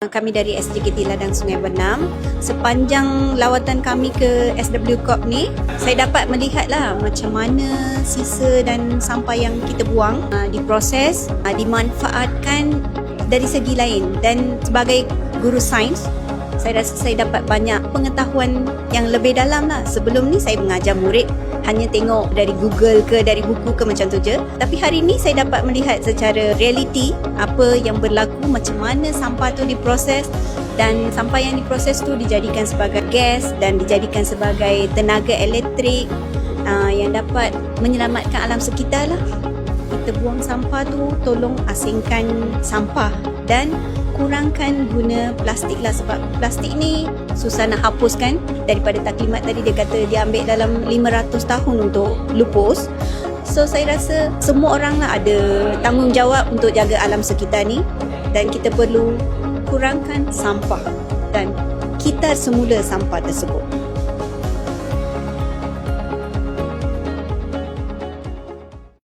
Kami dari SJKT Ladang Sungai Bernam. Sepanjang lawatan kami ke SW Corp ni, saya dapat melihatlah macam mana sisa dan sampah yang kita buang diproses, dimanfaatkan dari segi lain. Dan sebagai guru sains, saya rasa saya dapat banyak pengetahuan yang lebih dalam lah. Sebelum ni saya mengajar murid hanya tengok dari Google ke dari buku ke macam tu je. Tapi hari ni saya dapat melihat secara realiti apa yang berlaku, macam mana sampah tu diproses, dan sampah yang diproses tu dijadikan sebagai gas dan dijadikan sebagai tenaga elektrik yang dapat menyelamatkan alam sekitar lah. Kita buang sampah tu, tolong asingkan sampah dan kurangkan guna plastik lah, sebab plastik ni susah nak hapuskan. Daripada taklimat tadi dia kata dia ambil dalam 500 tahun untuk lupus. So saya rasa semua orang lah ada tanggungjawab untuk jaga alam sekitar ni, dan kita perlu kurangkan sampah dan kitar semula sampah tersebut.